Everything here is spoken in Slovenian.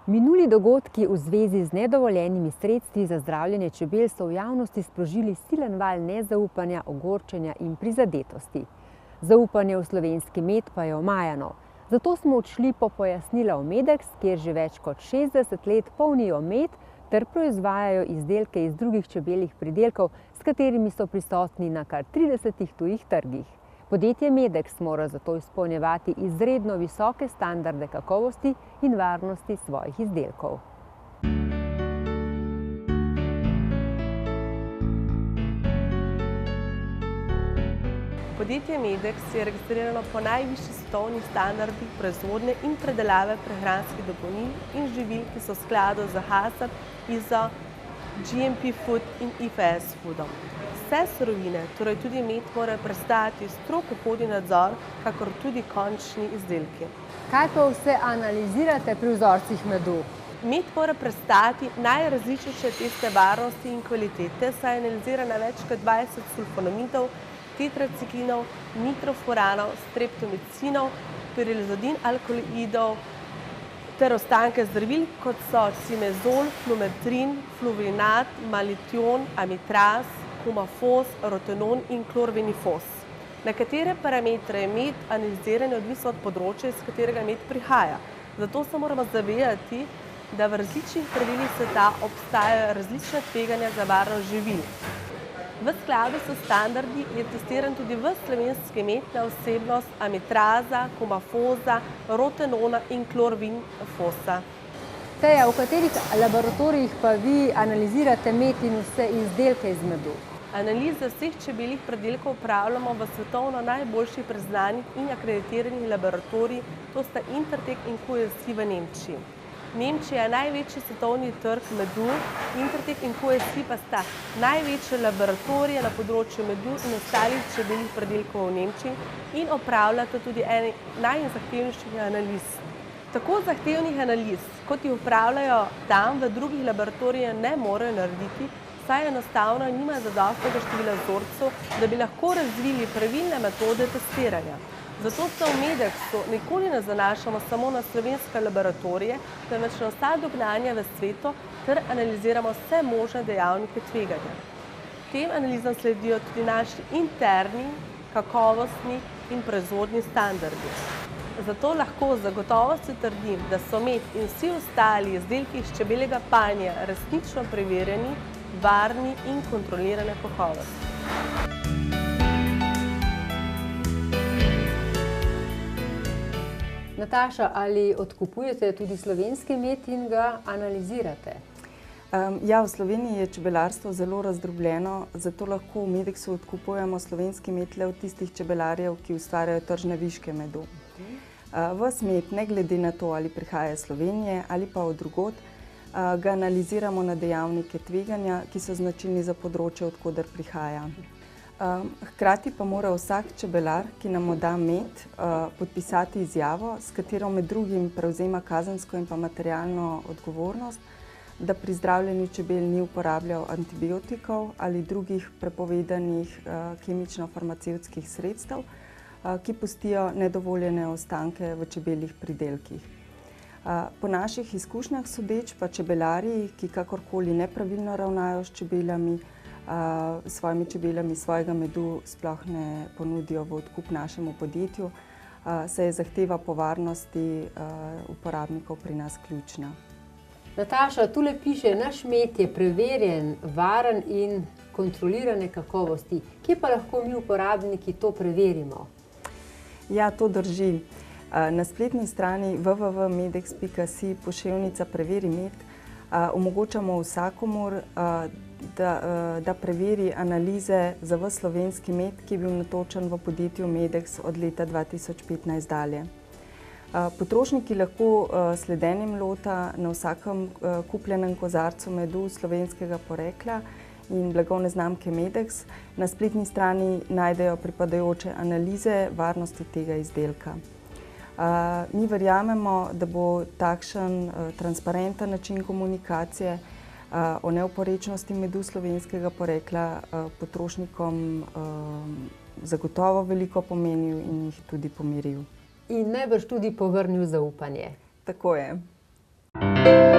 Minuli dogodki v zvezi z nedovoljenimi sredstvi za zdravljenje čebel so v javnosti sprožili silen val nezaupanja, ogorčenja in prizadetosti. Zaupanje v slovenski med pa je omajano. Zato smo odšli po pojasnila v Medex, kjer že več kot 60 let polnijo med ter proizvajajo izdelke iz drugih čebeljih pridelkov, s katerimi so prisotni na kar 30 tujih trgih. Podjetje Medex mora zato izpolnjevati izredno visoke standarde kakovosti in varnosti svojih izdelkov. Podjetje Medex je registrirano po najvišjih svetovnih standardih proizvodnje in predelave prehranskih dopolnil in živil, ki so v skladu z HACCP, ISO, GMP Food in IFS Foodom. Vse surovine, torej tudi med, morajo prestati strog vhodni nadzor, kakor tudi končni izdelki. Kaj pa vse analizirate pri vzorcih medu? Med mora prestati najrazličnejše teste varnosti in kvalitete, saj je analizirana več kot 20 sulfonamidov, tetraciklinov, nitrofuranov, streptomicinov, pirilizodin alkaloidov ter ostanke zdravil, kot so cimezol, flumetrin, fluvinat, malition, amitraz, kumafos, rotenon in klorvenifos. Nekatere parametre je med analiziran odvisno od področja, iz katerega med prihaja. Zato se moramo zavedati, da v različnih predelih sveta obstajajo različna tveganja za varnost živil. V skladu s standardi je testiran tudi ves slovenski med na vsebnost amitraza, kumafoza, rotenona in klorvinifosa. Teja, v katerih laboratorijih pa vi analizirate med in vse izdelke iz medu? Analize vseh čebeljih predelkov opravljamo v svetovno najboljših priznanih in akreditiranih laboratorijih, to sta Intertek in QSI v Nemčiji. Nemčija je največji svetovni trg medu, Intertek in QSI pa sta največje laboratorije na področju medu in ostalih čebeljih predelkov v Nemčiji in opravljata tudi ene najzahtevnejših analiz. Tako zahtevnih analiz, kot jih opravljajo tam, v drugih laboratorijah ne morejo narediti, saj enostavno nima zadostnega števila vzorcev, da bi lahko razvili pravilne metode testiranja. Zato se v Medexu nikoli ne zanašamo samo na slovenske laboratorije, temveč na vsa dognanja v svetu ter analiziramo vse možne dejavnike tveganja. Tem analizam sledijo tudi naši interni, kakovostni in proizvodni standardi. Zato lahko z zagotovostjo trdim, da so med in vsi ostali izdelki iz čebeljega panja resnično preverjeni, varni in kontrolirane kakovosti. Nataša, ali odkupujete tudi slovenski med in ga analizirate? Ja, v Sloveniji je čebelarstvo zelo razdrobljeno, zato lahko v Medexu odkupujemo slovenski med le od tistih čebelarjev, ki ustvarjajo tržne viške medu. Ves med, ne glede na to, ali prihaja iz Slovenije ali pa od drugod, ga analiziramo na dejavnike tveganja, ki so značilni za področje, od koder prihaja. Hkrati pa mora vsak čebelar, ki nam da med, podpisati izjavo, s katero med drugim prevzema kazensko in pa materialno odgovornost, da pri zdravljenju čebel ni uporabljal antibiotikov ali drugih prepovedanih kemično-farmacevtskih sredstev, ki pustijo nedovoljene ostanke v čebeljih pridelkih. Po naših izkušnjah sodeč pa čebelarji, ki kakorkoli nepravilno ravnajo s čebeljami, svojimi čebeljami svojega medu sploh ne ponudijo v odkup našemu podjetju, saj je zahteva po varnosti uporabnikov pri nas ključna. Nataša, tule piše, naš med je preverjen, varen in kontrolirane kakovosti. Kje pa lahko mi uporabniki to preverimo? Ja, to drži. Na spletni strani www.medex.si/preveri-med omogočamo vsakomur, da preveri analize za ves slovenski med, ki je bil natočen v podjetju Medex od leta 2015 dalje. Potrošniki lahko sledenjem lota na vsakem kupljenem kozarcu medu slovenskega porekla in blagovne znamke Medex na spletni strani najdejo pripadajoče analize varnosti tega izdelka. Mi verjamemo, da bo takšen transparenten način komunikacije o neoporečnosti medu slovenskega porekla potrošnikom zagotovo veliko pomenil in jih tudi pomiril. In najbrž tudi povrnil zaupanje. Tako je. Hvala.